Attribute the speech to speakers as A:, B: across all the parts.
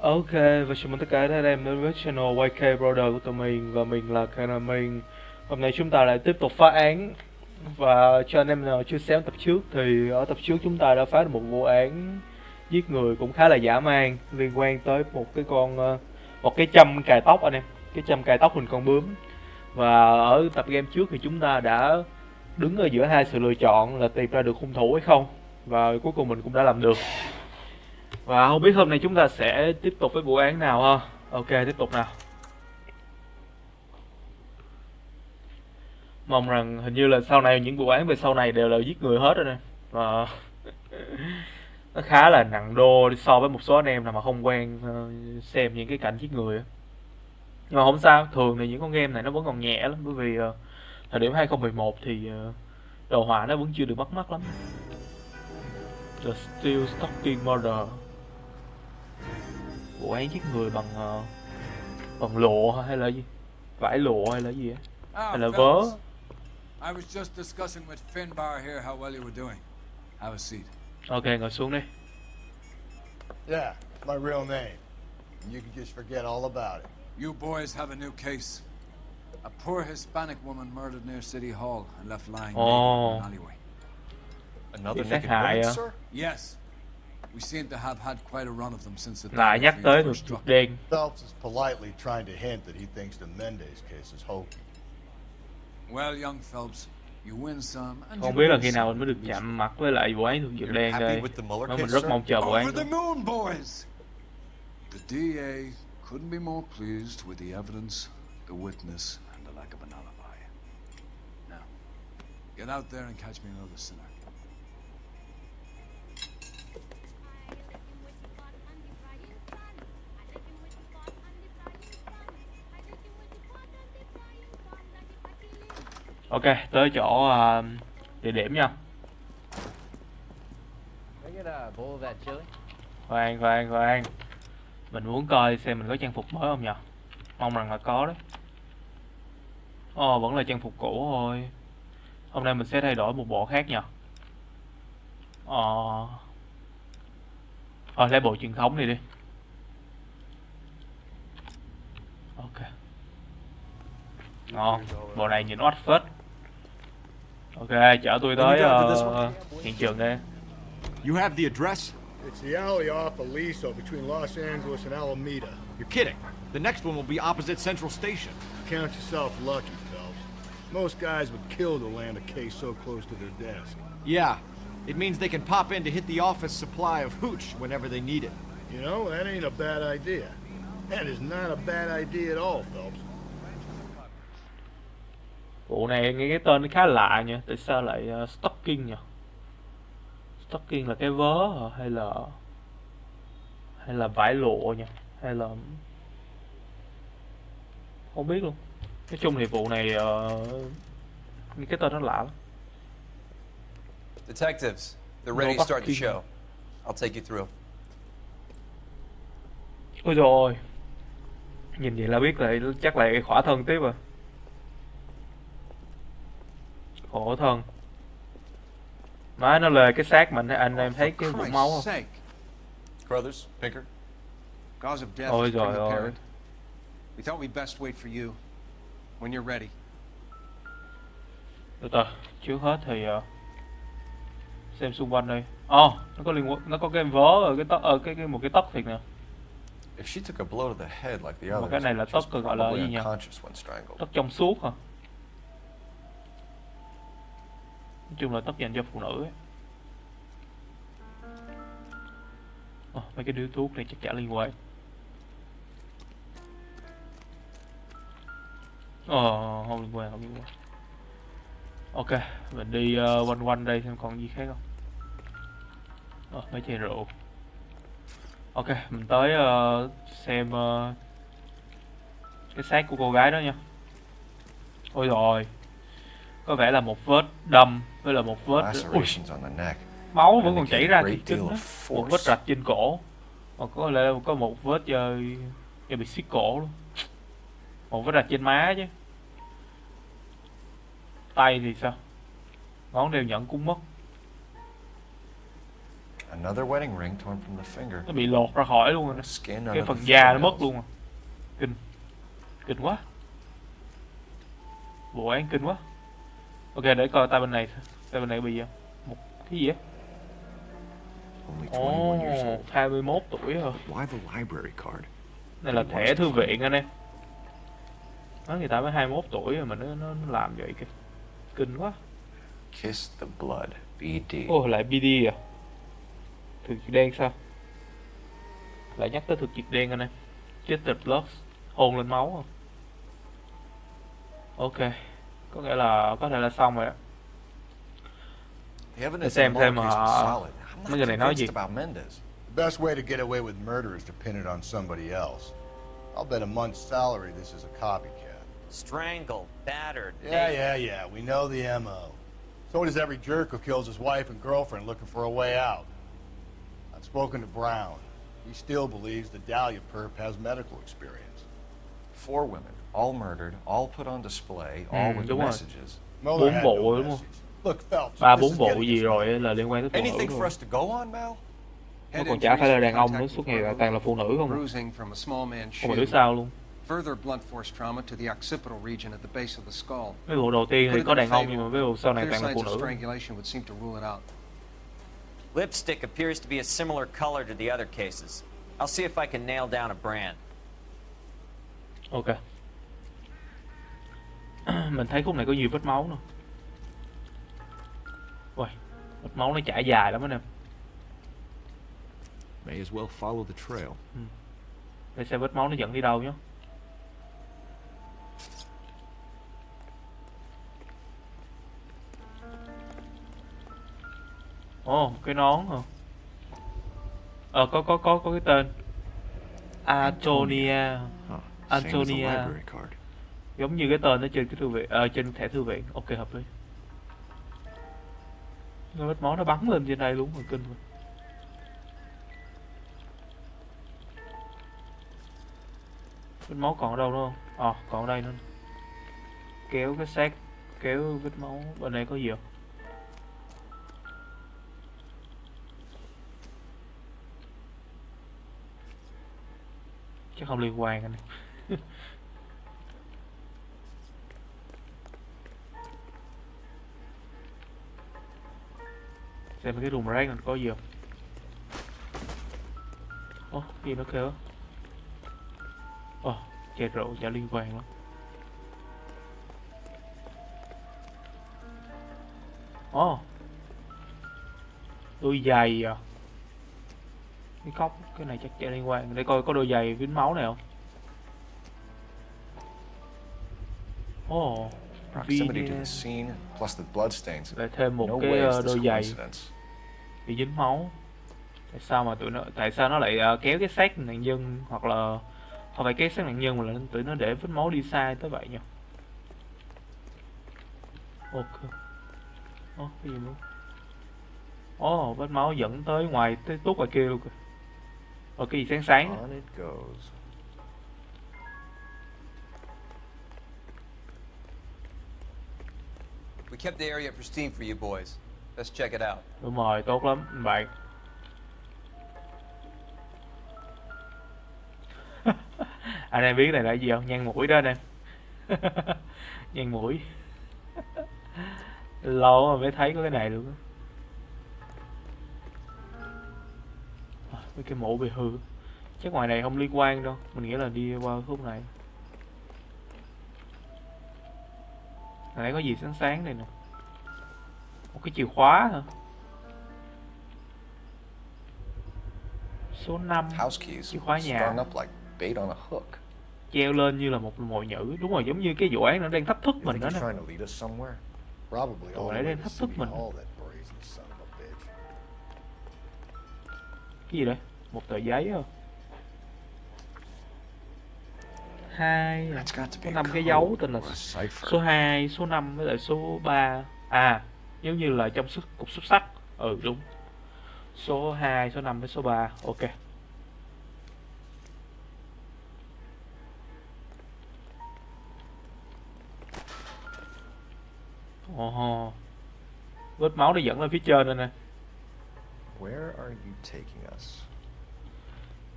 A: Ok, và chào mừng tất cả các em đến với channel YK Brother của tụi mình. Và mình là mình. Hôm nay chúng ta lại tiếp tục phá án. Và cho anh em nào chưa xem tập trước thì ở tập trước chúng ta đã phá được một vụ án giết người cũng khá là dã man, liên quan tới một cái châm cài tóc anh em. Cái châm cài tóc hình con bướm. Và ở tập game trước thì chúng ta đã đứng ở giữa hai sự lựa chọn là tìm ra được hung thủ hay không. Và cuối cùng mình cũng đã làm được. Và không biết hôm nay chúng ta sẽ tiếp tục với vụ án nào ha. Ok, tiếp tục nào. Mong rằng hình như là sau này những vụ án về sau này đều là giết người hết rồi nè. Và nó khá là nặng đô so với một số anh em nào mà không quen xem những cái cảnh giết người á. Nhưng mà không sao, thường thì những con game này nó vẫn còn nhẹ lắm. Bởi vì thời điểm 2011 thì đồ họa nó vẫn chưa được bắt mắt lắm. The Steel Stalking Murder, vụ án giết người bằng lụa hay là gì, vải lụa hay là gì á, hay là vớ.
B: I was just discussing with Finbar here how well you were doing. Have a seat.
A: Ok, ngồi xuống đi.
C: Yeah, my real name. You can just forget all about it.
B: You boys have a new case. A poor Hispanic woman murdered near City Hall and left lying naked in an alleyway.
C: Another
A: Bị sát
C: naked
A: hại
C: woman,
A: à?
C: sir?
B: Yes. We seem to have had quite a run of them since the
A: Lại nhắc tới
B: first
A: được
B: struck.
A: đen.
C: Phelps is politely trying to hint that he thinks the Mendez case is hokey.
B: Well, young Phelps, you win some and
A: Không
B: you
A: biết là
B: lose
A: khi nào
B: some.
A: mình mới được chạm mặt với lại vụ án thuộc dược đen
C: happy
A: đây.
C: with the Mueller
A: Mà mình
C: case,
A: rất
C: sir?
A: mong chờ vụ án
B: Over
A: đó.
B: the moon, boys! The DA couldn't be more pleased with the evidence, the witness, and the lack of an alibi. Now, get out there and catch me another sinner.
A: Ok, tới chỗ địa điểm nha. Khoan. Mình muốn coi xem mình có trang phục mới không nhờ. Mong rằng là có đấy. Ồ, vẫn là trang phục cũ thôi. Hôm nay mình sẽ thay đổi một bộ khác nhờ. Thôi lấy bộ truyền thống này đi. Ok. Ngon, bộ này nhìn oách phết. Ok, chở tôi tới hiện trường đi.
D: You have the address?
C: It's the alley off Aliso between Los Angeles and Alameda.
D: You're kidding. The next one will be opposite Central Station.
C: Count yourself lucky, Phelps. Most guys would kill to land a case so close to their desk.
D: Yeah, it means they can pop in to hit the office supply of hooch whenever they need it.
C: You know, that ain't a bad idea. That is not a bad idea at all, Phelps.
A: Vụ này nghe cái tên nó khá lạ nha. Tại sao lại stalking nhỉ? Stalking là cái vớ hả? Hay là vải lụa nhỉ? Hay là không biết luôn. Nói chung thì vụ này cái tên nó lạ lắm.
E: Detectives, they're ready to start the show. I'll take you through.
A: Ôi rồi, nhìn vậy là biết lại chắc là cái khỏa thân tiếp rồi. Khổ thân. Má nó lề cái xác mình, anh em thấy cái vũng máu không?
E: Brothers, Pinker.
B: Cause of death
A: Ôi
B: is
A: giời
B: pretty
A: ơi.
B: apparent. We thought we'd best wait for you when you're ready.
A: Từ từ, trước hết thì xem xung quanh đây. Nó có liên quan, nó có cái vớ ở cái tóc, một cái tóc thiệt nè.
E: If she took a blow to the head like the
A: Mà
E: others,
A: cái này là
E: she's
A: tóc gọi là
E: probably
A: gì nhỉ?
E: unconscious when strangled.
A: Tóc trong suốt hả? Nói chung là tóc dành cho phụ nữ ấy. Mấy cái điếu thuốc này chắc chắn liên quan. Không liên quan. Ok, mình đi quanh quanh đây xem còn gì khác không. Mấy chai rượu. Ok, mình tới xem cái xác của cô gái đó nha. Ôi rồi, có vẻ là một vết đâm với là một vết
E: Lacerations on the neck.
A: máu vẫn còn chảy ra
E: Great
A: từ
E: deal
A: chân đó.
E: of
A: Một vết
E: force.
A: rạch trên cổ. Hoặc có lẽ có một vết do bị xiết cổ luôn. Một vết rạch trên má chứ. Tay thì sao? Ngón đeo nhẫn cũng mất.
D: Another wedding ring torn from the finger.
A: Nó bị lột ra khỏi luôn rồi nè.
D: Skin
A: Cái
D: under
A: phần
D: the
A: da nó mất
D: fingernails.
A: luôn à. Kinh. Kinh quá. Vụ án kinh quá. Ok, để coi tay bên này. Tay bên này bị gì? Một cái gì á?
D: Only 21 years
A: Ồ,
D: old.
A: 21 tuổi rồi.
D: Why the library card?
A: Này là thẻ thư viện anh em. Nói người ta mới 21 tuổi rồi mà nó làm vậy kìa. Kinh quá.
D: Kiss the blood. BD.
A: Ô, lại BD à? Thực dịch đen sao? Lại nhắc tới thực dịch đen anh em. Kiss the blood. Hôn lên máu à? Ok. Có nghĩa là có thể là xong rồi đó.
D: The evidence
A: xem
D: in the Muller case was
A: mà
D: solid. I'm
A: mấy
D: not
A: người này nói gì.
D: convinced about Mendez.
C: The best way to get away with murder is to pin it on somebody else. I'll bet a month's salary this is a copycat.
F: Strangled, battered,
C: Yeah. We know the MO. So does every jerk who kills his wife and girlfriend looking for a way out. I've spoken to Brown. He still believes the Dahlia perp has medical experience.
D: 4 women, all murdered, all put on display, all with
A: đúng rồi.
D: messages.
C: Mueller
A: 4
C: had
A: vụ
C: no
A: đúng không?
C: message. Look, Phelps,
A: 3-4
C: this is
A: vụ
C: getting
A: gì
C: us
A: rồi
C: nowhere.
A: là liên quan tới phụ nữ
D: Anything for
A: rồi.
D: us to go on, Mal?
A: Nó còn chả phải là đàn ông nữa, suốt ngày là toàn là phụ nữ không à.
G: Bruising from a small man's
A: Không mà đứa
G: shoe.
A: sao luôn.
G: Further blunt force trauma to the occipital region at the base of the skull.
A: Mấy vụ đầu tiên thì có đàn ông nhưng mà mấy vụ sau này
G: Clear
A: toàn là
G: signs
A: phụ
G: of
A: nữ.
G: strangulation would seem to rule it out.
F: Lipstick appears to be a similar color to the other cases. I'll see if I can nail down a brand.
A: Ok. Mình thấy khúc này có nhiều vết máu nữa. Ui, vết máu nó chảy dài lắm anh em.
D: May as well follow the trail.
A: Để xem vết máu nó dẫn đi đâu nhé. Ồ, cái nón hả? Có cái tên Antonia.
D: Huh. Same as the
A: Antonia.
D: library card.
A: Giống như cái tên ở trên cái thư viện, trên thẻ thư viện. Ok, hợp lý. Cái vết máu nó bắn lên trên đây luôn rồi, kinh rồi. Vết máu còn ở đâu nữa không? Còn ở đây nữa. Kéo cái xác, kéo vết máu. Bên đây có gì không? Chắc không liên quan anh. Xem cái room rack có gì không? Cái gì nó kêu á? Chai rượu chả liên quan lắm. Đôi giày à? Cái cốc, cái này chắc chả liên quan. Để coi có đôi giày dính máu này không?
D: Proximity to the scene, plus the bloodstains.
A: Lại thêm một
D: No
A: cái
D: way is this
A: đôi giày
D: coincidence.
A: bị dính máu. Tại sao nó lại kéo cái xác nạn nhân, hoặc là không phải kéo xác nạn nhân mà là tụi nó để vết máu đi sai tới vậy nhỉ? Ok. Cái gì nữa? Vết máu dẫn tới ngoài, tới tuốt ngoài kia luôn kìa. Cái gì sáng sáng.
D: On it goes.
E: We kept the area pristine for you boys. Let's check it out.
A: Đúng rồi, tốt lắm anh bạn. Anh em biết này là gì không? Nhăn mũi đó anh em. Nhăn mũi. Lâu mà mới thấy có cái này luôn á. Mấy cái mũ bị hư. Chắc ngoài này không liên quan đâu. Mình nghĩ là đi qua khúc này. Này có gì sáng sáng đây nè. Một cái chìa khóa hả? Số 5.
D: House keys
A: Chìa khóa nhà.
D: strung up like bait on a hook.
A: Treo lên như là một mồi nhữ. Đúng rồi, giống như cái vụ án nó đang thách thức
D: You
A: mình
D: think
A: đó
D: he's
A: nè.
D: trying to lead us somewhere?
C: Probably all
A: Ủa,
C: the
A: nãy
C: way
A: đang
C: to
A: thách thức
C: City
A: mình.
C: Hall, that brazen son of a bitch.
A: Cái gì đây? Một tờ giấy hả? 2 à?
D: That's got to
A: Có
D: be a
A: 5 cái
D: code
A: dấu tên là
D: or a cipher.
A: số 2, số 5 với lại số 3. Giống như là trong cục xúc xắc. Đúng. Số 2, số 5 với số 3. Ok. Vết máu nó dẫn lên phía trên đây nè.
D: Where
G: are you taking us?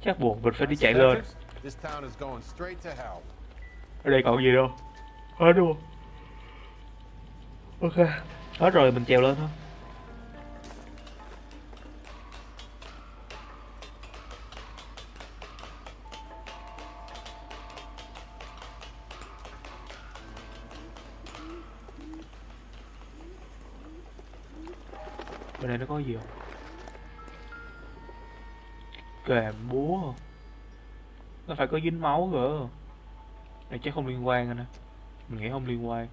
A: Chắc buộc mình phải đi chạy lên.
C: This town is going straight to hell.
A: Ở đây còn gì đâu. Hết luôn. Ok. Hết rồi mình trèo lên thôi. Bên đây nó có gì không? Kềm búa không? Nó phải có dính máu cơ. Này chắc không liên quan anh nè. Mình nghĩ không liên quan.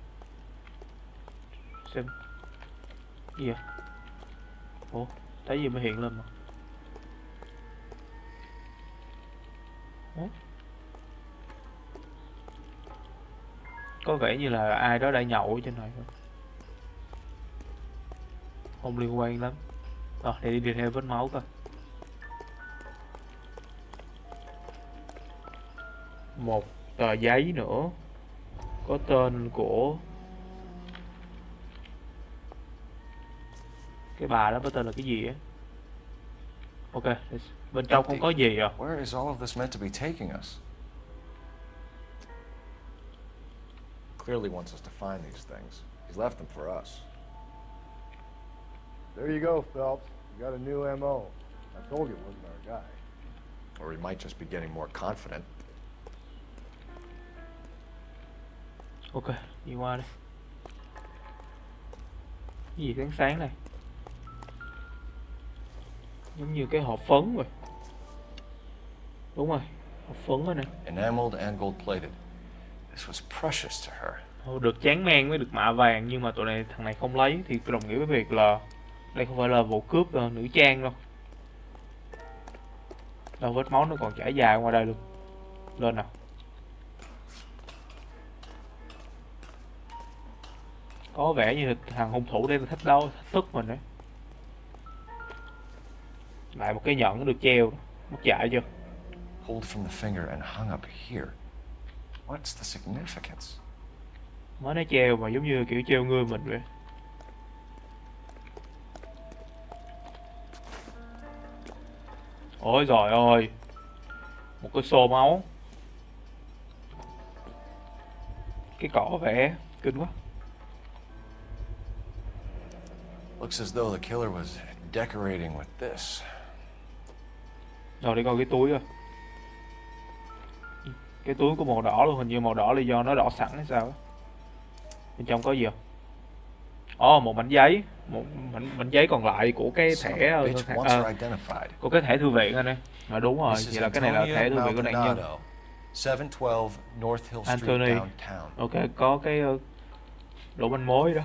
A: Xem. Gì vậy? Ủa? Thấy gì mới hiện lên mà. Ủa? Có vẻ như là ai đó đã nhậu ở trên này thôi. Không liên quan lắm. Rồi, để đi theo vết máu coi. Một tờ giấy nữa. Có tên của cái bà đó, có tên là cái gì á. Ok, bên trong không có gì à.
G: Where is all of this meant to be taking us? Clearly wants us to find these things. He's left them for us.
C: There you go, Phelps. You got a new MO. I told you it wasn't our guy.
G: Or he might just be getting more confident.
A: Ok, đi qua đây. Cái gì sáng sáng này? Giống như cái hộp phấn rồi. Đúng rồi, hộp phấn rồi nè.
G: Enameled and gold-plated. This was precious to her.
A: Được tráng men mới được mạ vàng, nhưng mà thằng này không lấy thì đồng nghĩa với việc là đây không phải là vụ cướp nữ trang đâu. Đâu vết máu nó còn chảy dài ngoài đây luôn. Lên nào. Có vẻ như thằng hung thủ đây là thách thức mình đấy. Lại một cái nhẫn nó được treo. Mất dạy chưa?
G: Pulled from the finger and hung up here. What's the significance?
A: Mới nó treo mà giống như kiểu treo người mình vậy. Ôi giời ơi. Một cái xô máu. Cái cỏ vẽ kinh quá.
G: Looks as though the killer was decorating with this.
A: Rồi để coi cái túi rồi. Cái túi của màu đỏ luôn, hình như màu đỏ là do nó đỏ sẵn hay sao á. Bên trong có gì không? Ồ, một mảnh giấy. Một mảnh giấy còn lại của cái thẻ của cái thẻ thư viện anh ơi. Mà đúng rồi, vậy là cái này là thẻ thư viện của nạn nhân.
G: 712 North Hill Street
A: Anthony.
G: downtown.
A: Ok, có cái đủ manh mối đó.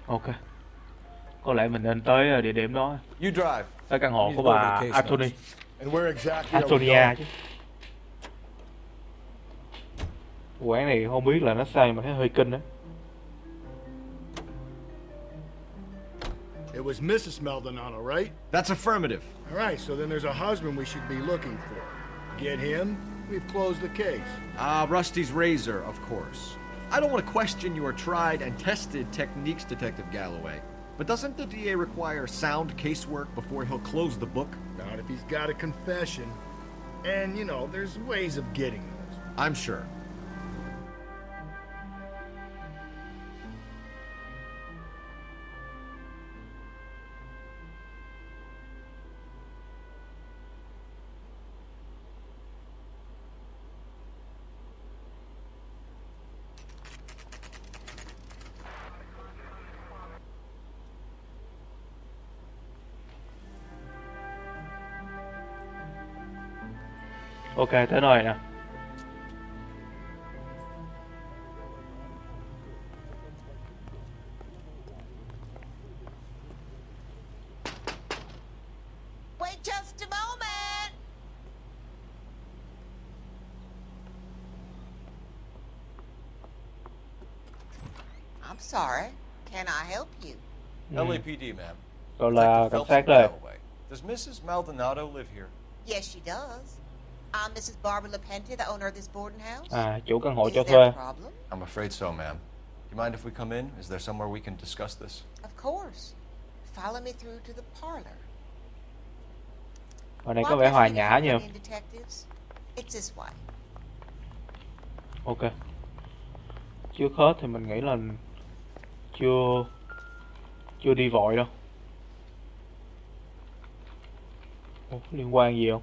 A: Ok. Có lẽ mình nên tới địa điểm đó.
G: You drive.
A: Tới căn hộ của bà Anthony.
C: And where exactly are we
A: Antonia
C: going?
A: chứ. Quán này không biết là nó sai mà thấy hơi kinh á.
C: It was Mrs. Maldonado, right?
D: That's affirmative.
C: All right, so then there's a husband we should be looking for. Get him, we've closed the case.
D: Rusty's razor, of course. I don't want to question your tried and tested techniques, Detective Galloway. But doesn't the DA require sound casework before he'll close the book?
C: Not if he's got a confession. And, you know, there's ways of getting those.
D: I'm sure.
A: Ok, tới nơi nè.
H: Wait just a moment. I'm sorry. Can I help you?
G: LAPD, ma'am.
A: Gọi là cảnh sát đây.
G: Does Mrs. Maldonado live here?
H: Yes, she does. I'm Mrs. Barbara Lepente, the owner of this boarding house.
A: À, chủ căn hộ
H: Is
A: cho
H: there a
A: thuê.
H: problem?
G: I'm afraid so, ma'am. Do you mind if we come in? Is there somewhere we can discuss this?
H: Of course. Follow me through to the parlor.
A: Ở đây có vẻ hòa nhã nhiều.
H: Detectives. It's this way.
A: Ok. Trước hết thì mình nghĩ là chưa đi vội đâu. Ủa, liên quan gì không?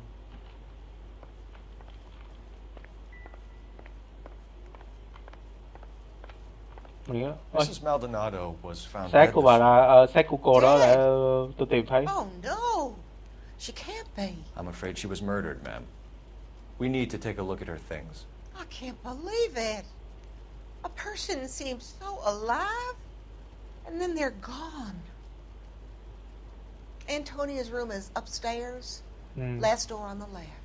G: Mrs. Maldonado was found
A: Xác
G: dead
A: của bà
G: this...
A: là xác của cô đó là tôi tìm thấy.
H: Oh no. She can't be.
G: I'm afraid she was murdered, ma'am. We need to take a look at her things.
H: I can't believe it. A person seems so alive, and then they're gone. Antonia's room is upstairs. Last door on the left.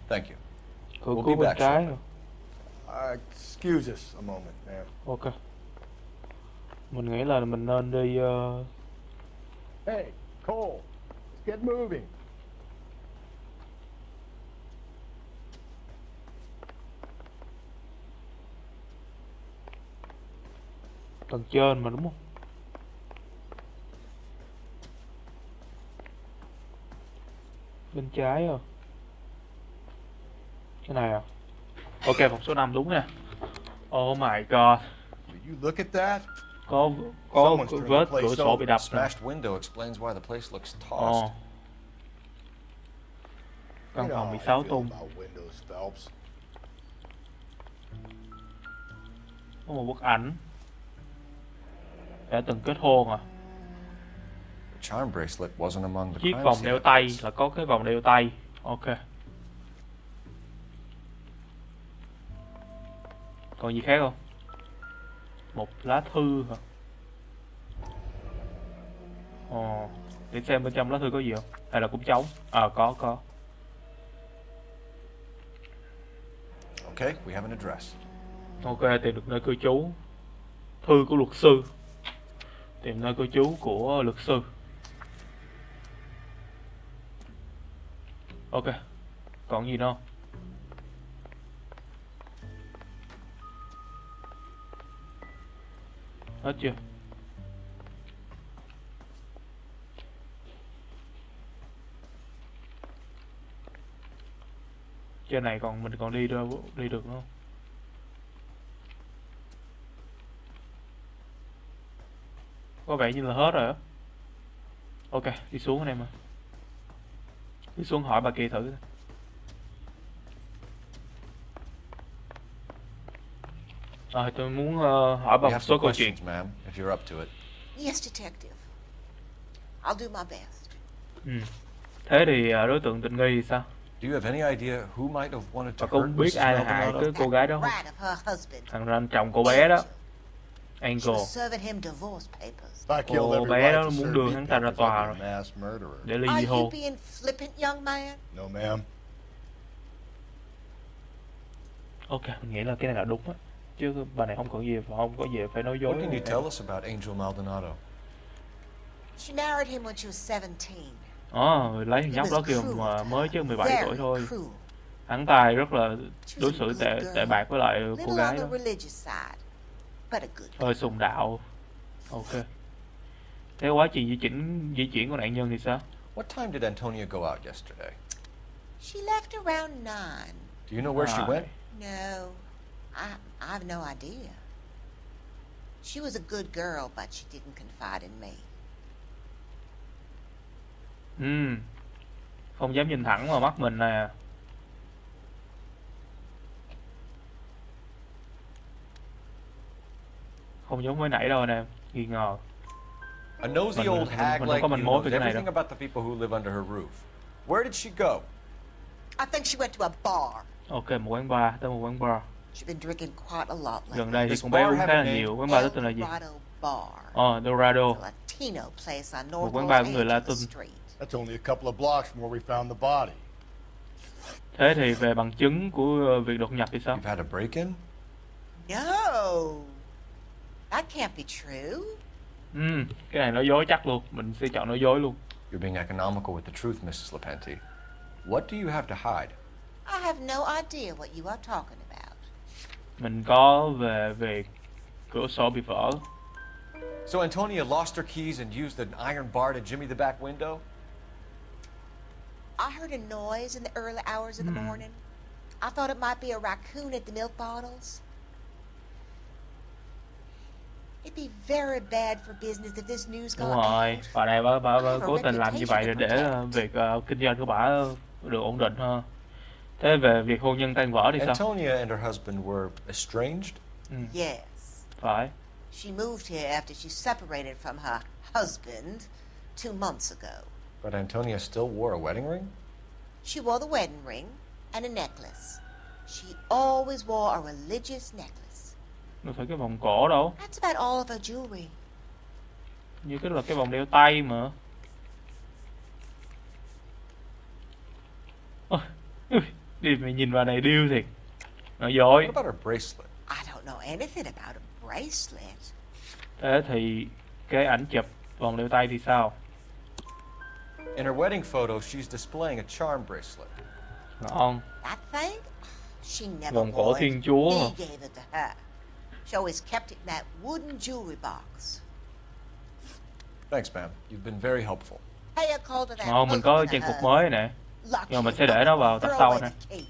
G: Thank you.
A: Cửa
G: We'll
A: của
G: be
A: bên
G: back
A: trái.
G: shortly.
C: Excuse us a moment, ma'am.
A: Ok. Mình nghĩ là mình nên đi
C: Hey, Cole, let's get moving.
A: tầng trên mà đúng không? Bên trái à? Cái này à? Ok, phòng số 5 đúng nè. Oh my god.
C: Will you look at that?
A: Có vết cửa sổ bị đập nè.
G: Smashed window explains why the place looks tossed.
A: Ồ. Căn phòng bị xáo tung. Có một bức ảnh. Đã từng kết hôn à?
G: The charm bracelet wasn't among the
A: Chiếc
G: crime
A: vòng
G: scene
A: đeo tay là có cái vòng đeo tay. Ok. Còn gì khác không? Một lá thư hả? Ồ, để xem bên trong lá thư có gì không? Hay là cũng trống? À, có.
G: Okay, we have an address.
A: Ok, tìm được nơi cư trú. Thư của luật sư. Tìm nơi cư trú của luật sư. Ok. Còn gì nữa không? Hết chưa? Trên này mình còn đi được nữa không? Có vẻ như là hết rồi á. Ok, đi xuống anh em ơi. Đi xuống hỏi bà kia thử. Tôi muốn hỏi bà một số câu chuyện.
G: Ma'am, if you're up to it.
H: Yes, detective. I'll do my best.
A: Thế thì đối tượng tình nghi thì sao?
G: Do you have any idea who might have wanted to
A: Bà có
G: hurt
A: biết
G: Mrs.
A: ai là hại
G: Maldonado?
A: cái cô gái đó không?
H: Right of her husband.
A: Thằng anh chồng cô bé đó.
H: She
A: Angel.
H: was serving him divorce papers.
A: Cô bé đó muốn đưa hắn ta ra tòa rồi. Để ly
H: Are
A: dị
H: you
A: hôn.
H: being flippant, young man?
C: No, ma'am.
A: Ok, mình nghĩ là cái này là đúng á. Chứ bà này không có gì phải nói dối.
G: What can you tell us about Angel Maldonado?
H: She married him when she was 17.
A: Lấy thằng nhóc đó kìa mà mới chứ 17 tuổi thôi. Hắn ta rất là đối xử tệ bạc với lại cô gái đó. Hơi sùng đạo. Ok. Thế quá trình di chuyển của nạn nhân thì sao?
G: What time did Antonia go out yesterday?
H: She left around 9.
G: Do you know where she went?
H: No, I have no idea. She was a good girl, but she didn't confide in me.
A: Không dám nhìn thẳng vào mắt mình nè. Không giống mới nãy đâu anh em, nghi ngờ.
G: A nosy old hag
A: mình
G: like
A: có
G: you
A: manh mối
G: knows
A: về cái này
G: everything
A: đâu.
G: about the people who live under her roof. Where did she go?
H: I think she went to a bar.
A: Ok, một quán bar, tới một quán bar.
H: She's been drinking quite a lot lately.
A: Gần đây thì con bé uống khá là nhiều. Quán bar đó tên là gì? Dorado.
H: Latino place on
A: Một
H: North
A: quán bar của người
H: Los
A: Latin.
H: Angeles Street.
C: That's only a couple of blocks from where we found the body.
A: Thế thì về bằng chứng của việc đột nhập thì sao?
G: You've had a break-in?
H: No, that can't be true.
A: Cái này nói dối chắc luôn. Mình sẽ chọn nói dối luôn.
G: You're being economical with the truth, Mrs. Lepente. What do you have to hide?
H: I have no idea what you are talking about.
A: Mình có về việc cửa sổ bị vỡ.
D: So Antonia lost her keys and used an iron bar to jimmy the back window?
H: I heard a noise in the early hours of the morning. I thought it might be a raccoon at the milk bottles. It'd be very bad for business if this news
A: Đúng
H: got
A: rồi,
H: out.
A: bà này bà cố tình làm như vậy để việc kinh doanh của bà được ổn định hơn. Thế về việc hôn nhân tan vỡ thì sao?
G: Antonia and her husband were estranged?
H: Yes.
A: Phải.
H: She moved here after she separated from her husband 2 months ago.
G: But Antonia still wore a wedding ring?
H: She wore the wedding ring and a necklace. She always wore a religious necklace.
A: Đâu phải cái vòng cổ đâu.
H: That's about all of her jewelry.
A: Như cái là cái vòng đeo tay mà. Đi mày nhìn vào này điêu thiệt. Nói dối.
G: What about her bracelet?
H: I don't know anything about a bracelet.
A: Thế thì cái ảnh chụp vòng đeo tay thì sao?
G: In her wedding photo, she's displaying a charm bracelet.
A: Ngon.
H: That thing? She never
A: Vòng cổ
H: wore it.
A: Thiên Chúa
H: He
A: hả?
H: gave it to her. She always kept it in that wooden jewelry box.
G: Thanks, ma'am. You've been very helpful.
H: Pay a call to that
A: Ngon, mình có
H: husband
A: trang
H: of
A: phục
H: hers.
A: mới nè.
H: Lucky
A: Nhưng mà mình sẽ để nó vào tập
H: throw
A: sau
H: away
A: nè.
H: the key.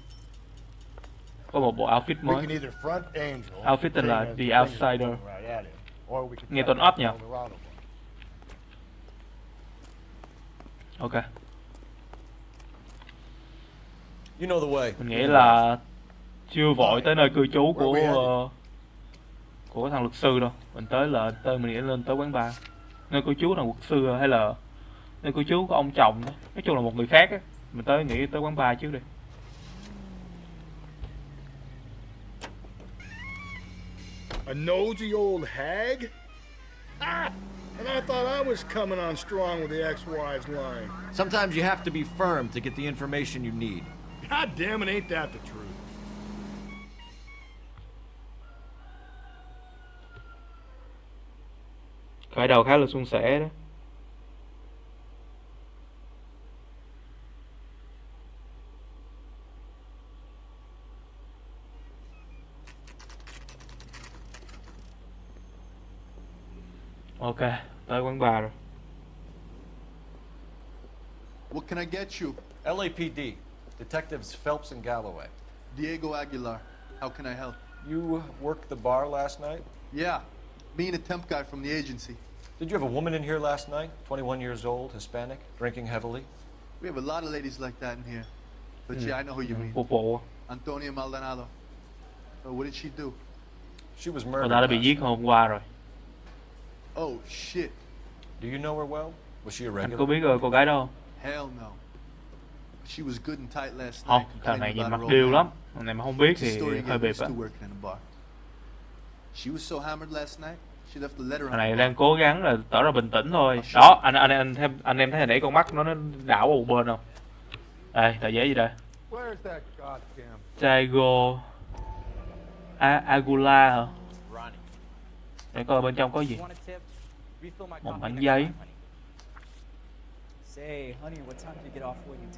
A: Có một bộ outfit
C: We
A: mới.
C: can either front Angel,
A: Outfit tên là
C: saying
A: The
C: there's
A: Outsider.
C: things right at him, or we can
A: Nghe
C: try
A: tuần
C: to
A: up nhỉ?
C: go around him.
A: Ok.
D: You know the way.
A: Mình nghĩ là chưa vội tới nơi cư trú của thằng luật sư đâu. Mình nghĩ lên tới quán bar. Nơi cư trú thằng luật sư hay là nơi cư trú của ông chồng đó. Nói chung là một người khác á. Mình nghĩ tới quán bar trước đi.
C: A nosy old hag? Ah! And I thought I was coming on strong with the ex-wives line.
D: Sometimes you have to be firm to get the information you need.
C: God damn it, ain't that the truth?
A: Khởi đầu khá là suôn sẻ đó. Ok, tới quán bar rồi.
I: What can I get you?
G: LAPD, Detectives Phelps and Galloway.
I: Diego Aguilar. How can I help?
G: You worked the bar last night?
I: Yeah, me and a temp guy from the agency.
G: Did you have a woman in here last night? 21 years old, Hispanic, drinking heavily?
I: We have a lot of ladies like that in here. But yeah, I know who you mean.
A: Phục vụ.
I: Antonia Maldonado. What did she do?
G: She was
A: Cô
G: murdered
A: ta đã bị
G: last
A: giết
G: night.
A: hôm qua rồi.
I: Oh, shit.
G: Do you know her well? Was she a
A: Anh
G: regular?
A: có biết cô gái đó không?
I: Hell no. She was good and tight last
A: Không,
I: night.
A: thằng này
I: complaining
A: nhìn
I: about
A: mặt
I: her
A: điêu
I: old
A: lắm.
I: man.
A: Thằng này mà không biết
I: It's a
A: thì
I: story
A: hơi
I: again.
A: bịp
I: We're
A: á.
I: still working in a bar. She was so hammered last night. She left a letter on
A: Thằng này
I: the
A: đang
I: bar.
A: cố gắng là tỏ ra bình tĩnh thôi. Đó, anh em thấy hồi nãy con mắt nó đảo qua một bên không? Đây, tờ giấy gì đây?
C: Where's that goddamn...
A: Diego Agula hả? Để coi bên trong có gì. Một mảnh giấy.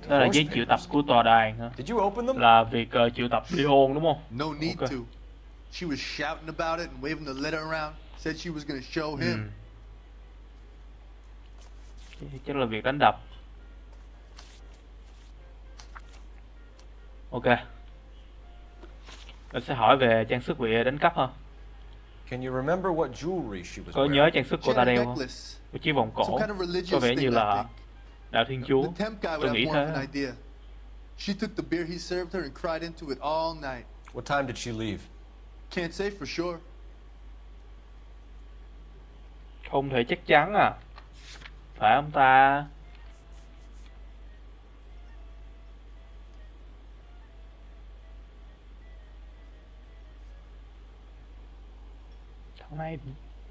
A: Đó là giấy triệu tập của tòa đàn hả?
G: Did you open them?
A: Là việc triệu tập ly hôn đúng không?
I: No need
A: Ok.
I: to. She was shouting about it and waving the letter around. Said she was gonna show him.
A: Chắc là việc đánh đập. Ok. Mình sẽ hỏi về trang sức bị đánh cắp ha.
G: Can you remember what jewelry she was
A: Có nhớ
G: wearing?
A: trang sức
I: She
A: cô ta
I: had a
A: đeo không?
I: necklace.
A: Một chiếc vòng cổ.
I: Some kind of religious
A: Có vẻ như
I: thing, I
A: là
I: think.
A: đạo Thiên Chúa.
I: The temp guy would
A: Tôi
I: have
A: nghĩ
I: more of
A: thế.
I: an idea. She took the beer he served her and cried into it all night.
G: What time did she leave?
I: Can't say for sure.
A: Không thể chắc chắn à. Phải không ta?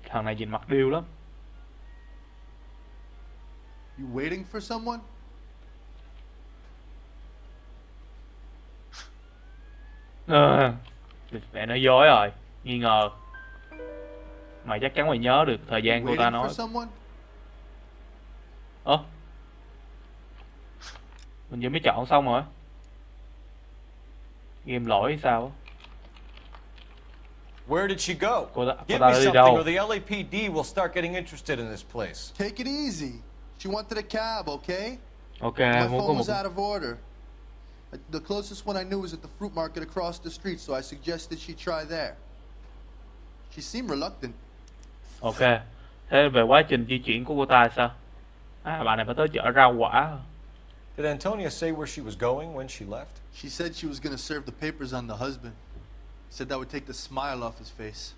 A: Thằng này nhìn mặt điêu lắm.
I: You waiting for someone?
A: Mẹ nói dối rồi, nghi ngờ. Mày chắc chắn mày nhớ được thời gian cô ta
I: Waiting for
A: nói.
I: someone?
A: Mình vừa mới chọn xong rồi. Game lỗi hay sao á?
G: Where did she go?
A: Cô ta
G: Give me
A: đi
G: something
A: đâu?
G: or the LAPD will start getting interested in this place.
I: Take it easy. She wanted a cab, okay?
A: Ok,
I: My
A: muốn có
I: phone
A: một
I: was out of order. The closest one I knew was at the fruit market across the street, so I suggested she try there. She seemed reluctant.
A: Ok. Thế về quá trình di chuyển của cô ta sao? À, bà này phải tới chợ rau quả.
G: Did Antonia say where she was going when she left?
I: She said she was going to serve the papers on the husband. Said that would take the smile off his face.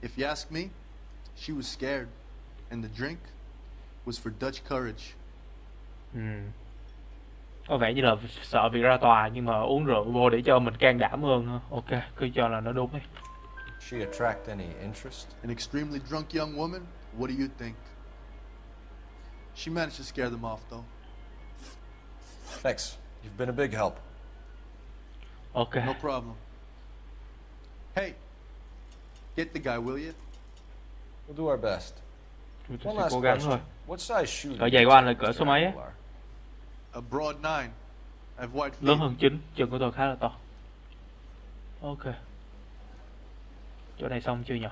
I: If you ask me, she was scared. And the drink was for Dutch courage.
A: Có vẻ như là sợ việc ra tòa, nhưng mà uống rượu vô để cho mình can đảm hơn ha. Ok, cứ cho là nó đúng đi.
G: She attract any interest?
I: An extremely drunk young woman? What do you think? She managed to scare them off, though.
G: Thanks. You've been a big help.
A: Ok.
I: No problem. Hey, get the guy, will you?
G: We'll do our best.
A: Chúng
G: One
A: ta sẽ
G: last
A: cố gắng thôi.
G: question. What size shoe?
A: Cỡ giày của anh là cỡ số mấy á?
I: A broad 9. I have wide
A: Lớn
I: feet.
A: hơn 9, chân của tôi khá là to. Ok. Chỗ này xong chưa nhỉ?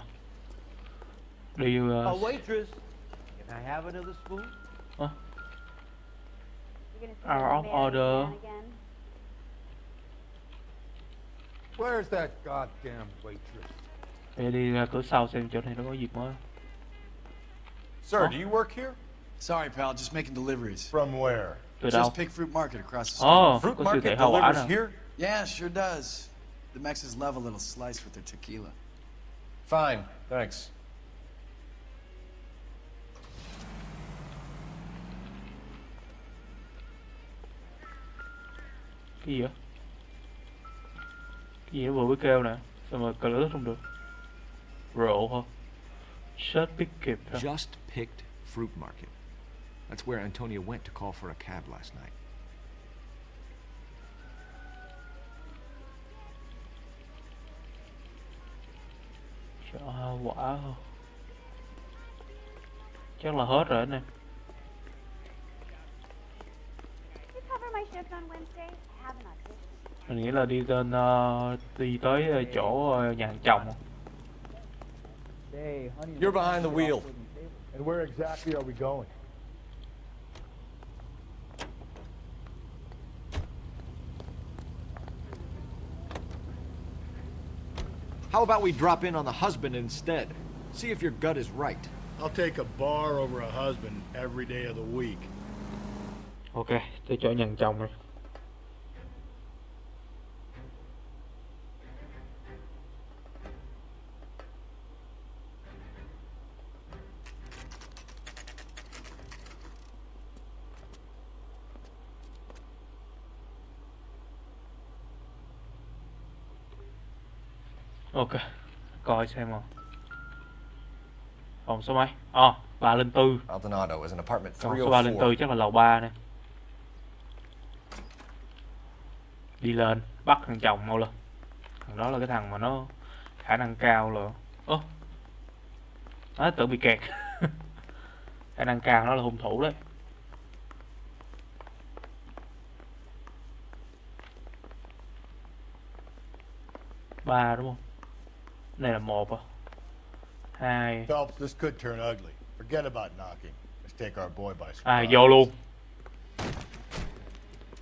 A: Đi
J: waitress, can I have another spoon?
A: out of order.
J: Where's that goddamn waitress?
A: Để đi ra cửa sau xem chỗ này nó có gì mới.
G: Sir, do you work here?
B: Sorry, pal, just making deliveries.
C: From where?
A: Từ đâu?
B: Just Pig Fruit Market across the street.
G: Fruit
A: có siêu thị
G: market
A: hoa quả
G: delivers
A: nè.
G: here?
B: Yeah, sure does. The Mexicans love a little slice with their tequila.
G: Fine, thanks.
A: Cái gì vậy? Cái gì nó vừa mới kêu nè. Sao mà cờ lướt không được? Rượu hả? Shut pick kịp hả?
D: Just picked fruit market. That's where Antonia went to call for a cab last night.
A: Chợ hoa quả hả? Chắc là hết rồi anh em. Mình nghĩ là đi lên đi tới chỗ nhà hàng chồng.
G: You're behind the wheel.
C: And where exactly are we going?
D: How about we drop in on the husband instead? See if your gut is right.
C: I'll take a bar over a husband every day of the week.
A: Ok, tới chỗ nhà hàng chồng rồi. Ok, coi xem nào. Phòng số mấy? 304.
G: Maldonado is an apartment
A: Phòng số 304 chắc là lầu 3 nè. Đi lên, bắt thằng chồng mau lên. Thằng đó là cái thằng mà nó khả năng cao là... Nó tưởng bị kẹt. Khả năng cao nó là hung thủ đấy. Ba đúng không? Này là 1 à? 2.
C: Phelps, this could turn ugly. Forget about knocking. Let's take our boy by surprise.
A: Vô luôn.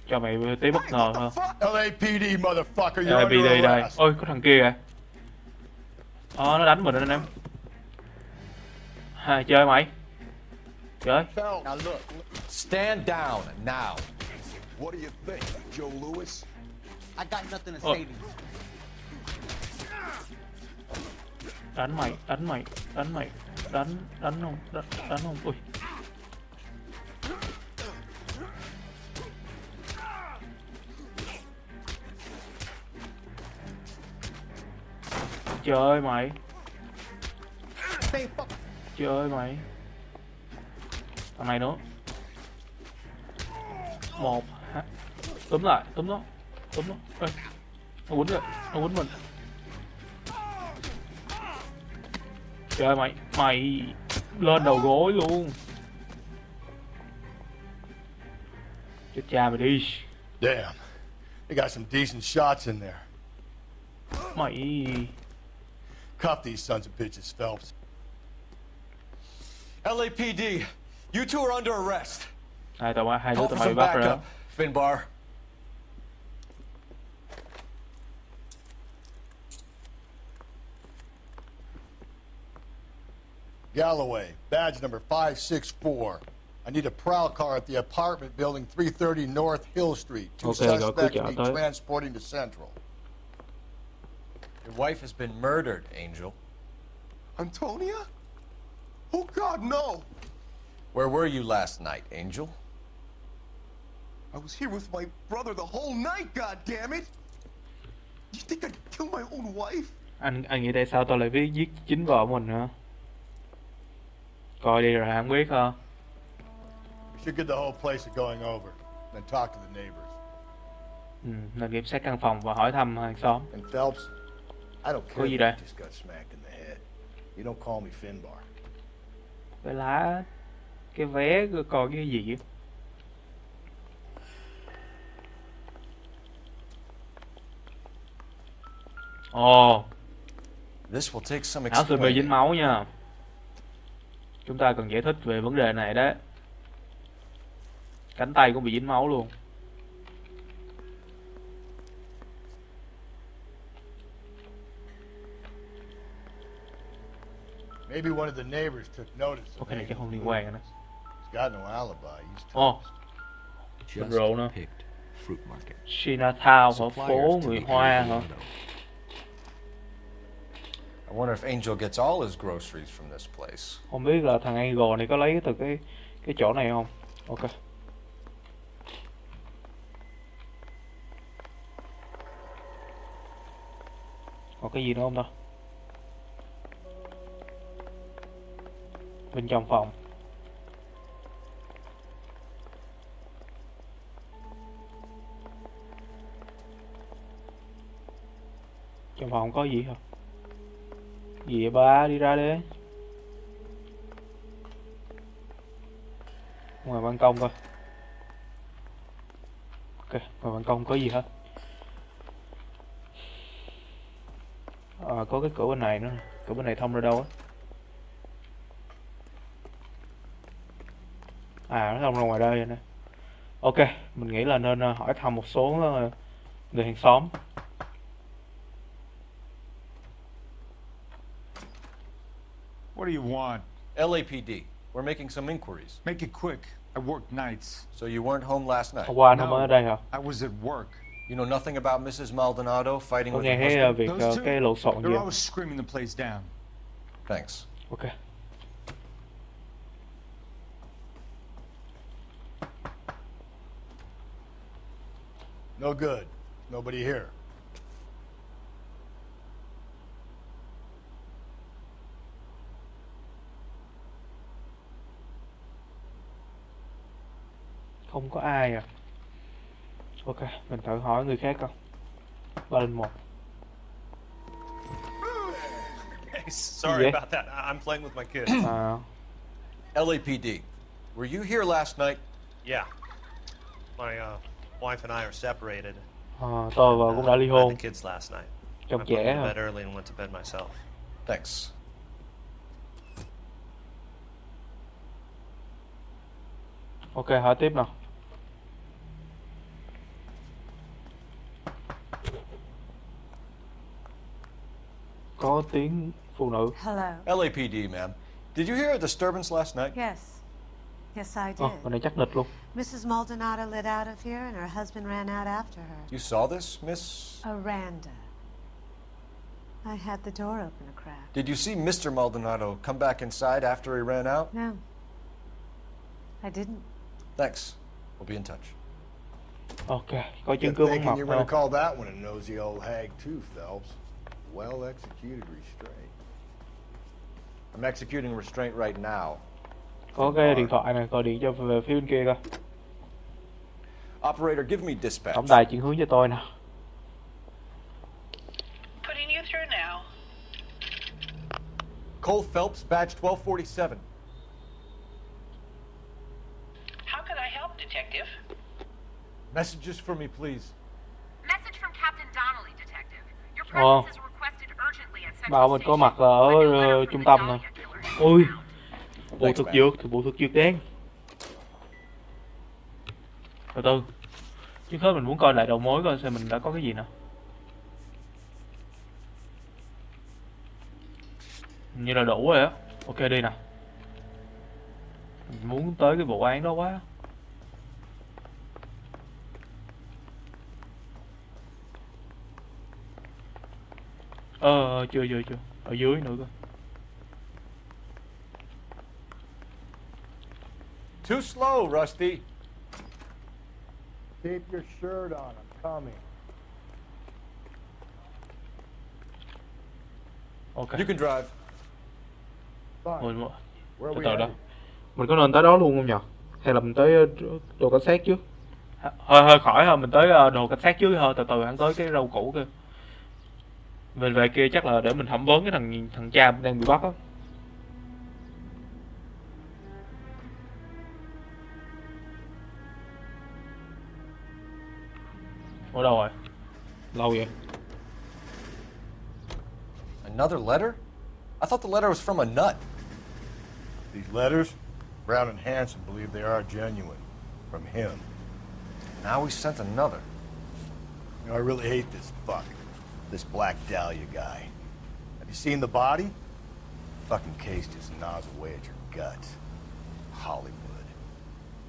A: Cho mày tí bất ngờ thôi.
C: LAPD, motherfucker, you're
A: LAPD
C: under
A: đây.
C: arrest.
A: Ôi, có thằng kia kìa. Nó đánh mình anh em. Chơi mày. Chơi.
C: Now look.
G: Stand down now.
C: What do you think, Joe Louis?
J: I got nothing to say to you.
A: Đánh mày. Đánh không? Ui. Chơi mày. Thằng này nữa. 1 2. Túm nó. Ê, nó quýnh mình. Trời mày lên đầu gối luôn. Chết cha mày đi.
C: Damn. They got some decent shots in there.
A: Mày
C: Cuff these sons of bitches, Phelps.
D: LAPD, you two are under arrest.
A: hai đứa
D: Call
A: tụi
D: for
A: mày
D: some
A: bị bắt rồi đó.
D: backup, Finbar.
C: Galloway, badge number 564. I need a prowl car at the apartment building 330 North Hill Street. Two
A: Ok, rồi cứ
C: suspects
A: chở
C: need
A: tới.
C: transporting to Central.
G: Your wife has been murdered, Angel.
C: Antonia? Oh, God, no!
G: Where were you last night, Angel?
C: I was here with my brother the whole night, God damn it! You think I'd kill my own wife?
A: Anh nghĩ tại sao tôi lại giết chính vợ mình hả? Coi đi rồi không biết hả?
C: We should get the whole place to going over, then talk to the neighbors.
A: Nên kiểm soát căn phòng và hỏi thăm hàng xóm.
C: And Phelps, I don't
A: Có
C: care
A: gì
C: if
A: đây?
C: you just got smacked in the head. You don't call me Finbar.
A: Cái lá, cái vé, coi cái gì á. Ồ,
G: This will take some
A: áo sơ mi dính
G: explaining.
A: máu nha. Chúng ta cần giải thích về vấn đề này đấy. Cánh tay cũng bị dính máu luôn.
C: Maybe one of the neighbors took notice
A: Có
C: of
A: cái này chắc không liên
C: Angel's
A: quan nữa.
C: movements. He's got no alibi. He's
A: Ồ,
C: toast.
A: bình rượu nữa.
D: picked fruit market.
A: Chinatown ở phố người Hoa hả?
G: I wonder if Angel gets all his groceries from this place.
A: Không biết là thằng Angel này có lấy từ cái chỗ này không? Ok. Có cái gì nữa không ta? Bên trong phòng. Trong phòng có gì hả? Gì vậy ba? Đi ra đi. Ngoài ban công coi. Ok, ngoài ban công có gì hết? Có cái cửa bên này nữa. Cửa bên này thông ra đâu á? Nó thông ra ngoài đây rồi nè. Ok, mình nghĩ là nên hỏi thăm một số người hàng xóm.
K: What do you want?
G: LAPD, we're making some inquiries.
K: Make it quick. I work nights.
G: So you weren't home last night?
A: Hôm qua anh không ở đây hả?
K: I was at work.
G: You know nothing about Mrs. Maldonado fighting
A: Có
G: with
A: nghe
G: her
A: thấy
G: husband?
A: việc
K: Those two,
A: cái lộn xộn gì
K: they're
A: không?
K: always screaming the place down.
G: Thanks.
A: Ok.
C: No good. Nobody here.
A: Không có ai à? Ok, mình thử hỏi người khác coi. 301.
L: Sorry
A: Yeah.
L: about that. I'm playing with my kids.
G: LAPD, were you here last night?
L: Yeah. My wife and I are separated.
A: Tôi và cũng đã ly
L: I had
A: hôn.
L: the kids last night. I
A: Chồng
L: put them
A: trẻ
L: to
A: hả?
L: bed early and went to bed myself.
G: Thanks.
A: Ok, hỏi tiếp nào. Có tiếng phụ nữ.
M: Hello.
G: LAPD, ma'am. Did you hear a disturbance last night?
M: Yes. Yes, I did.
A: Bên này chắc nịch luôn.
M: Mrs. Maldonado lit out of here and her husband ran out after her.
G: You saw this, Miss?
M: Aranda. I had the door open a crack.
G: Did you see Mr. Maldonado come back inside after he ran out?
M: No. I didn't.
G: Thanks. We'll be in touch.
A: Ok, có chứng
C: Good
A: cứ vắng
C: thinking
A: mặt
C: you were
A: không?
C: to call that one a nosy old hag too, Phelps. Well executed restraint.
G: I'm executing restraint right now.
A: Có cái điện thoại này, gọi điện cho về phía bên kia coi.
G: Operator, give me dispatch.
A: Tổng đài chuyển hướng cho tôi nè.
N: Putting you through now.
D: Cole Phelps, badge 1247.
N: How can I help, Detective?
D: Messages for me, please.
A: Ồ, bảo mình có mặt ở trung tâm nè. Ui, bộ thực dược đen. Từ từ, trước hết mình muốn coi lại đầu mối coi xem mình đã có cái gì nè. Hình như là đủ rồi á. Ok đi nè. Mình muốn tới cái vụ án đó quá. Chưa. Ở dưới nữa cơ.
C: Too slow, Rusty. Keep your shirt on. I'm coming.
A: Ok.
C: You can drive.
A: Mình từ từ đó. Mình có nên tới đó luôn không nhờ? Hay là mình tới đồ cảnh sát trước? Hơi khỏi ha, mình tới đồ cảnh sát trước thôi, từ từ hắn tới cái rau củ kia. Về kia chắc là để mình thẩm vấn cái thằng cha đang bị bắt á. Ở đâu rồi? Lâu vậy?
G: Another letter? I thought the letter was from a nut.
C: These letters, Brown and Hanson believe they are genuine. From him.
G: Now we sent another.
C: You know, I really hate this fuck. This Black Dahlia guy. Have you seen the body? Fucking case just gnaws away at your guts. Hollywood.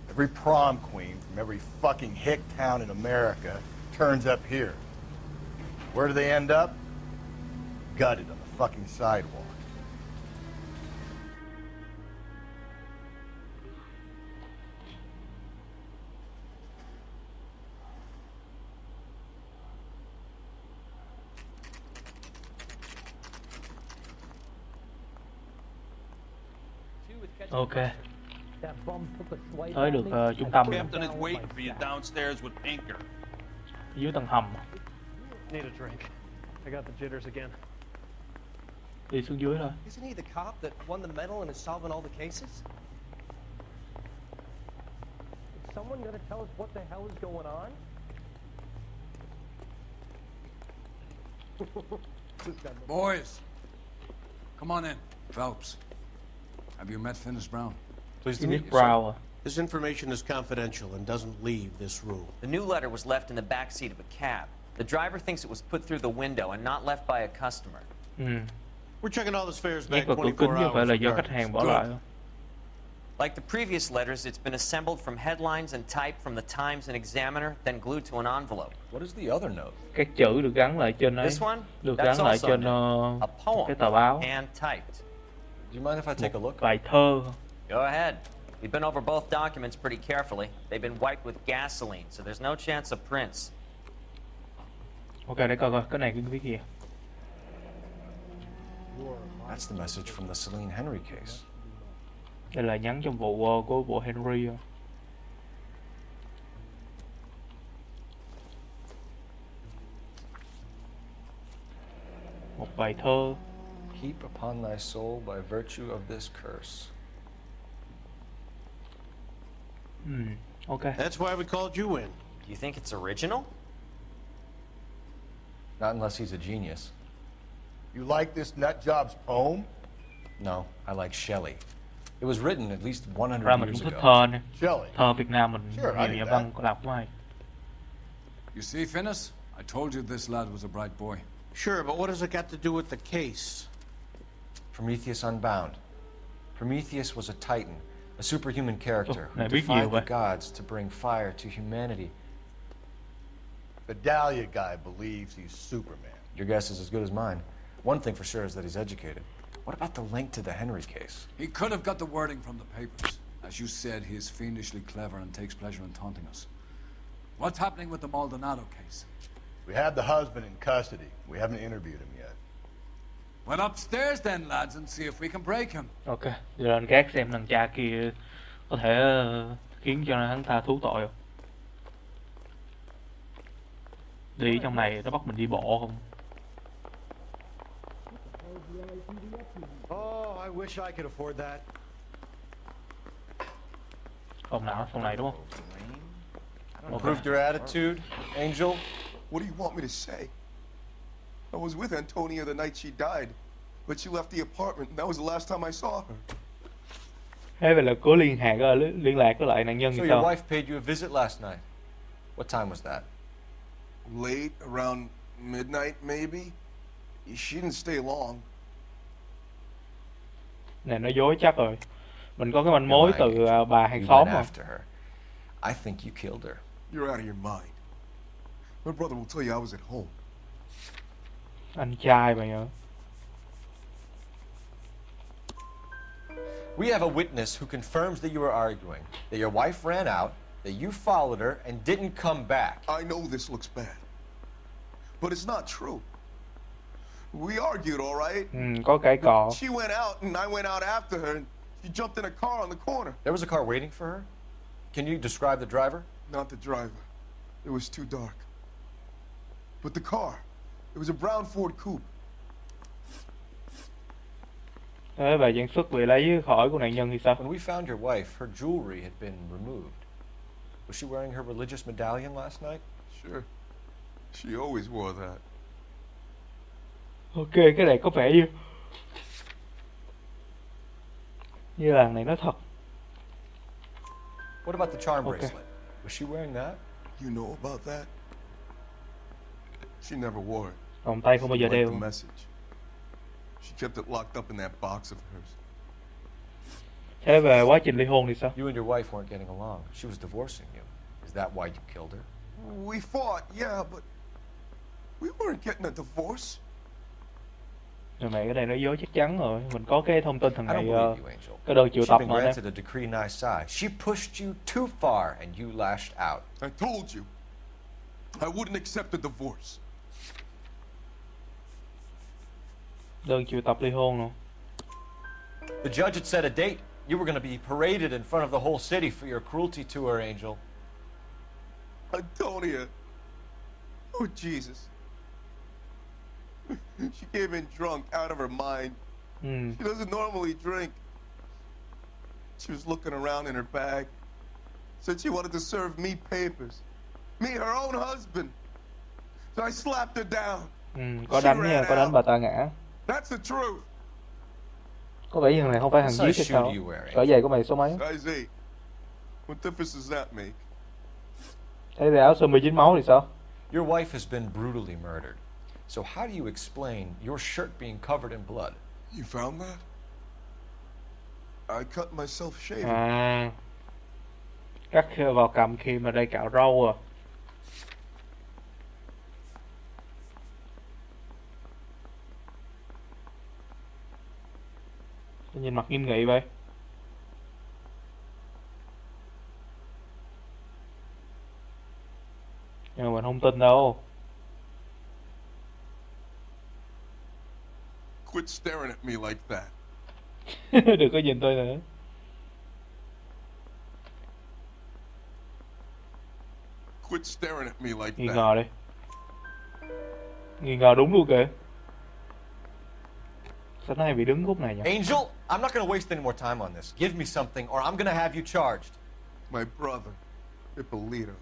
C: Every prom queen from every fucking hick town in America turns up here. Where do they end up? Gutted on the fucking sidewalk.
A: Ok. Tới được trung tâm rồi. Dưới tầng hầm.
L: Need a drink. I got the jitters again.
A: Đi xuống dưới thôi.
J: Isn't he the cop that won the medal and is solving all the cases? Is someone gonna tell us what the hell is going on?
B: Boys, come on in. Phelps, have you met Finis Brown?
D: Pleased to meet you,
A: Brown.
J: This information is confidential and doesn't leave this room.
F: The new letter was left in the back seat of a cab. The driver thinks it was put through the window and not left by a customer.
J: We're checking all the fares
A: Nhét
J: back
A: vào cửa
J: 24
A: kính chứ không phải
J: hours.
A: là do khách hàng bỏ lại.
F: Like the previous letters, it's been assembled from headlines and type from the Times and Examiner, then glued to an envelope.
G: What is the other note?
A: Các chữ được gắn lại trên ấy.
F: This one?
A: Được
F: That's
A: gắn lại
F: also
A: trên
F: a poem,
A: cái tờ báo.
F: hand typed.
G: Do you mind if I take a look?
A: Bài thơ.
F: Go ahead. We've been over both documents pretty carefully. They've been wiped with gasoline, so there's no chance of prints.
A: Ok, để coi coi cái này cái gì.
G: That's the message from the Celine Henry case.
A: Đây là nhắn trong vụ của vụ Henry. Một bài thơ.
G: Heap upon thy soul by virtue of this curse.
A: Ok.
J: That's why we called you in.
F: Do you think it's original?
G: Not unless he's a genius.
C: You like this nutjob's poem?
G: No, I like Shelley. It was written at least 100
A: Ra mình
G: years
A: cũng thích
G: ago.
A: thơ nè.
C: Shelley.
A: Thơ Việt Nam mình
C: Sure, I
A: nhiều
C: knew
A: nhà
C: that.
A: văn có đọc của ai.
B: You see, Finis? I told you this lad was a bright boy.
J: Sure, but what does it got to do with the case?
G: Prometheus Unbound. Prometheus was a titan, a superhuman character who
A: này biết nhiều
G: defied the
A: vậy.
G: gods to bring fire to humanity.
C: The Dahlia guy believes he's Superman.
G: Your guess is as good as mine. One thing for sure is that he's educated. What about the link to the Henry case?
B: He could have got the wording from the papers. As you said, he is fiendishly clever and takes pleasure in taunting us. What's happening with the Maldonado case?
C: We have the husband in custody. We haven't interviewed him yet.
B: Well, upstairs then, lads, and see if we can break him.
A: Ok, giờ lên gác xem thằng cha kia có thể khiến cho hắn ta thú tội không. Đi trong này nó bắt mình đi bộ không?
J: Oh, I wish I could afford that.
A: Phòng nào? Phòng này đúng không?
G: Improved your attitude, Angel?
C: What do you want me to say?
O: I was with Antonia the night she died, but she left the apartment, and that was the last time I saw her.
A: Thế vậy là có liên lạc với lại nạn nhân
G: So
A: thì
G: your
A: sao?
G: wife paid you a visit last night. What time was that?
O: Late, around midnight, maybe? She didn't stay long.
A: Này nó dối chắc rồi. Mình có cái manh
G: You're
A: mối
G: lying,
A: từ
G: Angel.
A: bà hàng
G: You
A: xóm
G: went
A: mà.
G: after her. I think you killed her.
O: You're out of your mind. My brother will tell you I was at home.
A: Anh trai mày hả?
G: We have a witness who confirms that you were arguing, that your wife ran out, that you followed her and didn't come back.
O: I know this looks bad, but it's not true. We argued, all right?
A: Có cãi cọ.
O: She went out and I went out after her, and she jumped in a car on the corner.
G: There was a car waiting for her? Can you describe the driver?
O: Not the driver. It was too dark. But the car, it was a brown Ford coupe.
A: Thế và trang sức bị lấy khỏi của nạn nhân thì sao?
G: When we found your wife, her jewelry had been removed. Was she wearing her religious medallion last night?
O: Sure. She always wore that.
A: Ok, cái này có vẻ như là này nó thật.
G: What about the charm
A: Okay.
G: bracelet? Was she wearing that?
O: You know about that? She never wore it.
A: Vòng tay không bao giờ
O: She liked
A: đeo.
O: the message. She kept it locked up in that box of hers.
A: Thế về quá trình ly hôn thì sao?
G: You and your wife weren't getting along. She was divorcing you. Is that why you killed her?
O: We fought, yeah, but we weren't getting a divorce.
A: Rồi mẹ cái này nó dối chắc chắn rồi. Mình có cái thông tin thằng
G: I don't
A: này
G: believe you, Angel.
A: cái đơn triệu
G: She'd
A: tập
G: been
A: mà nè.
G: granted a decree nisi. She pushed you too far and you lashed out.
O: I told you, I wouldn't accept a divorce.
A: Đơn triệu tập ly hôn rồi.
G: The judge had set a date. You were going to be paraded in front of the whole city for your cruelty to her, Angel.
O: Antonia. Oh, Jesus. She came in drunk, out of her mind. She doesn't normally drink. She was looking around in her bag. Said she wanted to serve me papers. Me, her own husband. So I slapped her down.
A: Có đánh nha, có đánh bà ta ngã.
O: That's the truth.
A: Có vẻ như thằng này không phải thằng
G: What
A: giết
G: size
A: hay
G: shoe
A: sao?
G: do you wear,
A: Cỡ giày của mày số mấy?
O: Size 8. What difference does that make?
A: Thế thì áo sơ mi dính máu thì sao?
G: Your wife has been brutally murdered. So how do you explain your shirt being covered in blood?
O: You found that? I cut myself shaving.
A: À, cắt vào cầm khi mà đây cạo râu à. Tôi nhìn mặt nghiêm nghị vậy. Nhưng mà mình không tin đâu.
O: Quit staring at me like that.
A: Đừng có nhìn tôi nữa.
O: Quit staring at me like
A: Nghi
O: that.
A: ngờ đi. Nghi ngờ đúng luôn kìa. Sao nó hay bị đứng khúc này nhỉ?
G: Angel, I'm not going to waste any more time on this. Give me something or I'm going to have you charged.
O: My brother, Ippolito.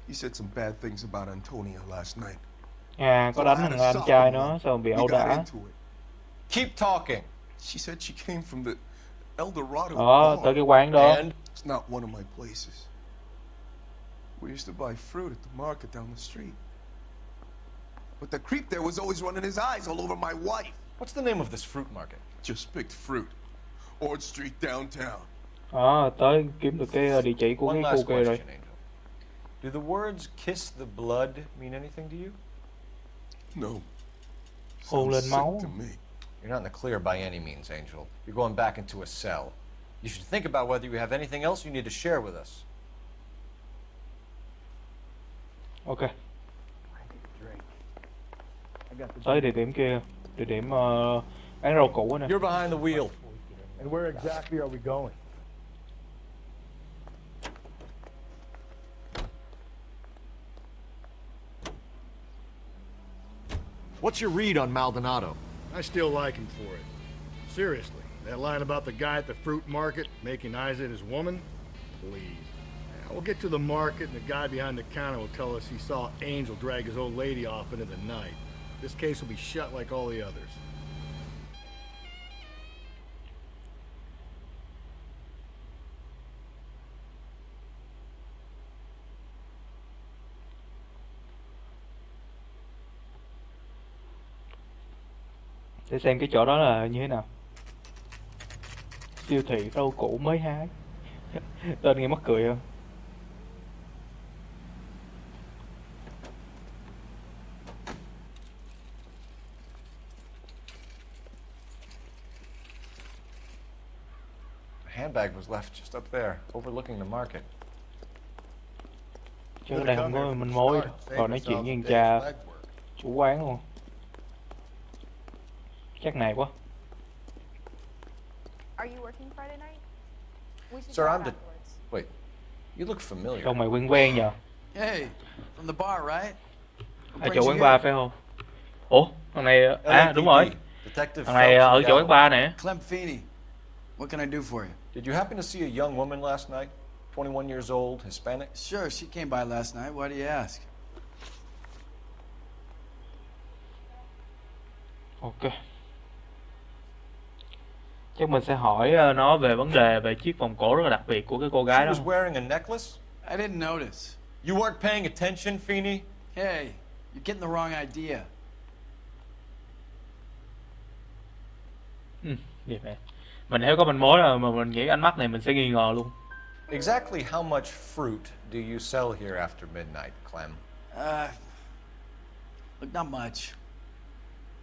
O: He said some bad things about Antonia last night.
A: À, có đánh thằng anh trai nó, sao bị ẩu
O: We got
A: đả.
O: into it.
G: Keep talking.
O: She said she came from the El Dorado
A: Đó,
O: bar.
A: tới cái quán đó.
O: And it's not one of my places. We used to buy fruit at the market down the street. But the creep there was always running his eyes all over my wife.
G: What's the name of this fruit market?
O: Just picked fruit. Ord Street downtown.
A: Tới kiếm được cái địa chỉ của
G: One
A: cái
G: last
A: khu kia rồi.
G: question, Angel. Do the words kiss the blood mean anything to you?
O: No.
A: Hôn lên
O: Sounds
A: máu.
O: sick to me.
G: You're not in the clear by any means, Angel. You're going back into a cell. You should think about whether you have anything else you need to share with us.
A: Ok. Tới địa điểm kia, địa điểm bán rau củ nè.
G: You're behind the wheel.
C: And where exactly are we going?
D: What's your read on Maldonado?
C: I still like him for it. Seriously, that line about the guy at the fruit market making eyes at his woman? Please. Now, we'll get to the market and the guy behind the counter will tell us he saw Angel drag his old lady off into the night. This case will be shut like all the others.
A: Để xem cái chỗ đó là như thế nào. Siêu thị rau củ mới hái. Tên nghe mắc cười không?
G: The handbag was left just up there, overlooking the market.
A: Chứ ở đây không có manh mối đâu. Còn nói chuyện với thằng cha chủ quán luôn. Chắc này quá.
M: Are you working Friday night? We should
G: Sir,
M: go
G: I'm
M: out
G: the...
M: afterwards.
G: Wait, you look familiar.
A: Trông mày quen quen nhờ.
P: Hey, from the bar, right?
A: Ở chỗ quán bar phải không? Ủa, thằng này... À, đúng rồi. Thằng này ở chỗ quán bar nè.
P: Clem Feeney. What can I do for you?
G: Did you happen to see a young woman last night? 21 years old, Hispanic?
P: Sure, she came by last night. Why do you ask?
A: Ok. Chắc mình sẽ hỏi nó về vấn đề về chiếc vòng cổ rất là đặc biệt của cái cô gái đó.
G: She was wearing a necklace?
P: I didn't notice.
G: You weren't paying attention, Feeney?
P: Hey, you're getting the wrong idea.
A: Vậy mẹ. Mình thấy có manh mối rồi mà mình nghĩ ánh mắt này mình sẽ nghi ngờ luôn.
G: Exactly how much fruit do you sell here after midnight, Clem?
P: Look, not much.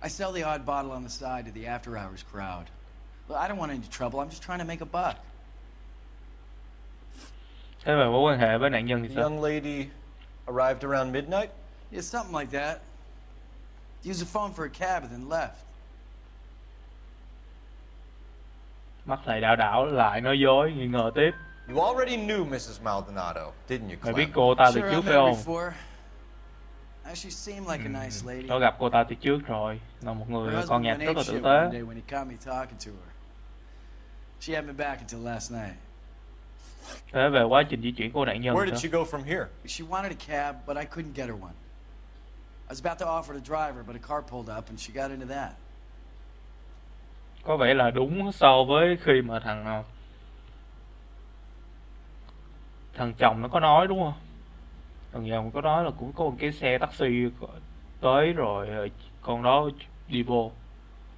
P: I sell the odd bottle on the side to the after-hours crowd. Look, I don't want any trouble. I'm just trying to make a buck.
A: Thế về mối quan hệ với nạn nhân thì
G: The
A: sao?
G: young lady arrived around midnight?
P: Yeah, something like that. Used the phone for a cab and then left.
A: Mắt thầy đảo đảo lại nói dối, nghi ngờ tiếp.
G: You already knew Mrs. Maldonado, didn't you,
A: Mày
G: Clem?
A: biết cô ta từ
P: Sure,
A: trước
P: I've
A: phải
P: met her
A: không?
P: before. She seemed like a nice lady.
A: Nó gặp cô ta từ trước rồi. Là một
P: Her
A: người
P: husband
A: con nhạc
P: went
A: rất là
P: apeshit
A: tử
P: one
A: tế.
P: day when he caught me talking to her. She had me back until last night.
A: Thế về quá trình di chuyển của nạn nhân
G: Where
A: thì
G: did
A: sao?
G: she go from here?
P: She wanted a cab, but I couldn't get her one. I was about to offer to drive her, but a car pulled up and she got into that.
A: Có vẻ là đúng so với khi mà thằng chồng nó có nói đúng không? Thằng chồng có nói là cũng có một cái xe taxi tới rồi con đó đi vô.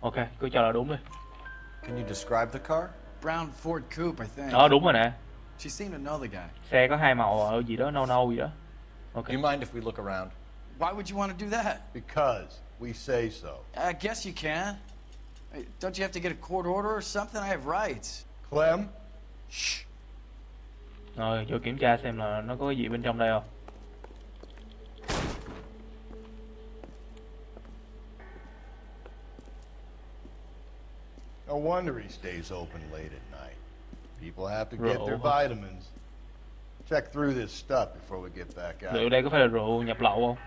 A: Ok, cứ cho là đúng đi.
G: Can you describe the car?
P: Brown Ford Coupe, I think.
A: Đó đúng rồi nè.
P: She seemed to know the guy.
A: Xe có hai màu ở gì đó nâu nâu gì đó. Ok.
G: Do you mind if we look around?
P: Why would you want to do that?
C: Because we say so.
P: I guess you can. Hey, don't you have to get a court order or something? I have rights.
C: Clem? Shh.
A: Rồi, vô kiểm tra xem là nó có cái gì bên trong đây không.
C: No wonder he stays open late at night. People have to get their vitamins. Check through this stuff before we get back out.
A: Liệu đây có phải là rượu nhập lậu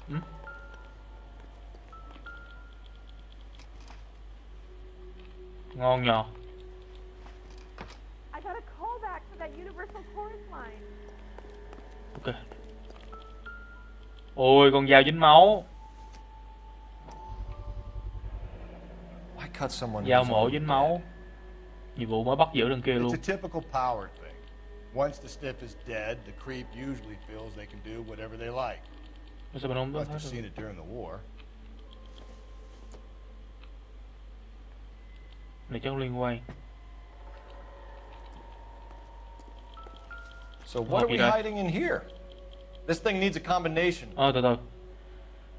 A: không? Ngon nhờ.
M: I got a callback for that Universal Chorus line.
A: Ok. Ôi, con dao dính máu.
G: Why cut someone
A: Dao
G: who's
A: mổ
G: already
A: dính
G: dead?
A: máu. Nhiệm vụ mới bắt giữ đằng kia luôn.
C: It's a typical power thing. Once the stiff is dead, the creep usually feels they can do whatever they like.
A: Sao mình không
C: Must
A: thấy
C: have
A: được?
C: seen it during the war.
A: Này chắc liên quan.
G: So what are we hiding in here? This thing needs a combination.
A: Từ từ.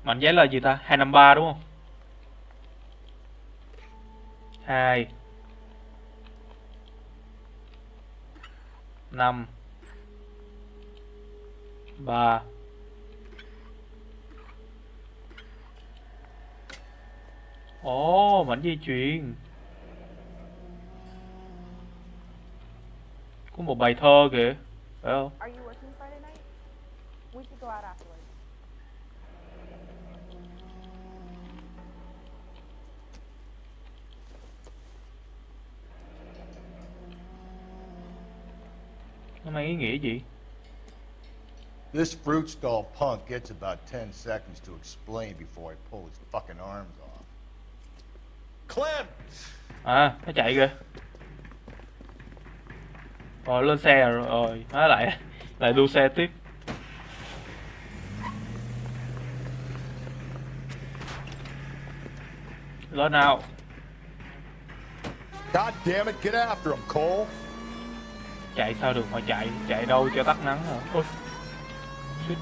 A: Mảnh giấy là gì ta? 253 đúng không? 2 5 3 Ồ, mảnh dây chuyền. Có một bài thơ kìa, phải không?
M: Are you working Friday night? We should go out afterwards.
A: Nó mang ý nghĩa gì?
C: This fruit stall punk gets about 10 seconds to explain before I pull his fucking arms off. Clem!
A: À, nó chạy kìa. Rồi lên xe rồi, nó lại đua xe tiếp. Lên nào.
C: God damn it, get after him, Cole.
A: Chạy sao được mà chạy đâu cho tắt nắng hả? Ôi.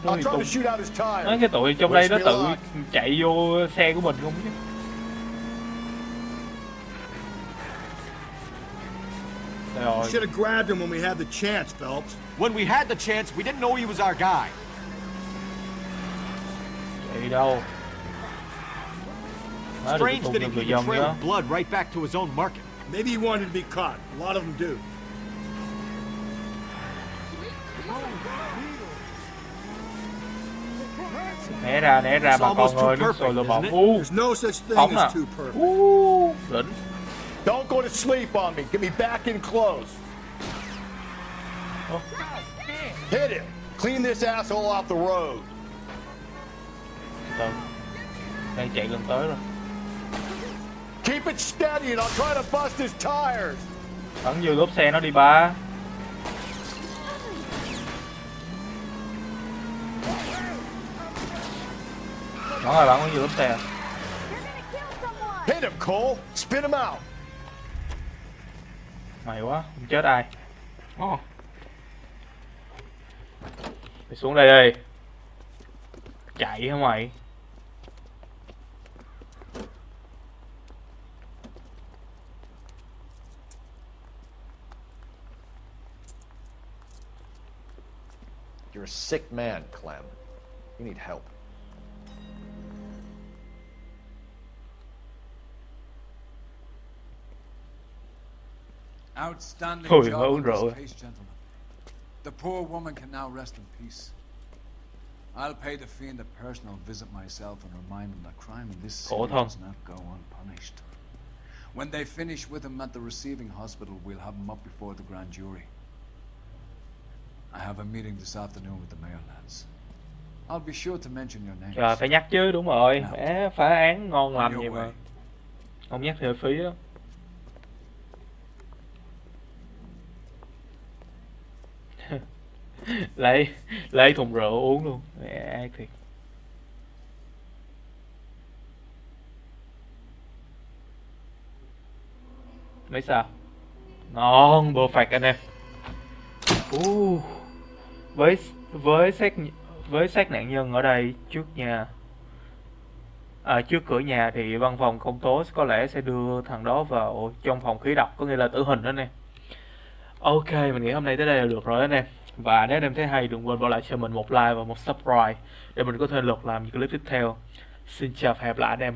C: I'll try to shoot out his tires.
A: Mấy cái tụi trong đây nó tự chạy vô xe của mình không chứ.
C: You should have grabbed him when we had the chance, Phelps.
D: When we had the chance, we didn't know he was our guy.
A: Chạy đâu?
D: Strange that he can trail blood right back to his own market.
C: Maybe he wanted to be caught. A lot of them do.
A: Né ra bà con ơi, nước sôi lửa bỏng.
C: There's no such thing as too perfect.
A: Đỉnh.
C: Don't go to sleep on me. Get me back in close. Hit him. Clean this asshole off the road.
A: Đang chạy gần tới rồi.
C: Keep it steady and I'll try to bust his tires.
A: Bắn vô lốp xe nó đi ba. Bắn rồi, bắn vô lốp xe.
C: Hit him, Cole. Spin him out.
A: Mày quá, không chết ai. Mày xuống đây đi. Chạy hả mày?
G: You're a sick man, Clem. You need help.
B: Outstanding
A: Thôi,
B: job
A: uống
B: on
A: rượu.
B: this case, gentlemen. The poor woman can now rest in peace. I'll pay the fiend a personal visit myself and remind him that crime in this city does not go unpunished. When they finish with him at the receiving hospital, we'll have him up before the grand jury. I have a meeting this afternoon with the mayor lads. I'll be sure to mention your name.
A: Trời, phải nhắc chứ, đúng rồi. Phá án ngon lành vậy mà. Không nhắc thì phí đó. lấy thùng rượu uống luôn. Ác thiệt. Lấy sao? Ngon, bơ phạt anh em. Với xác nạn nhân ở đây trước cửa nhà thì văn phòng công tố có lẽ sẽ đưa thằng đó vào trong phòng khí độc, có nghĩa là tử hình đó anh em. Ok, mình nghĩ hôm nay tới đây là được rồi anh em. Và nếu anh em thấy hay, đừng quên bỏ lại cho mình một like và một subscribe để mình có thể lượt làm những clip tiếp theo. Xin chào và hẹn gặp lại anh em.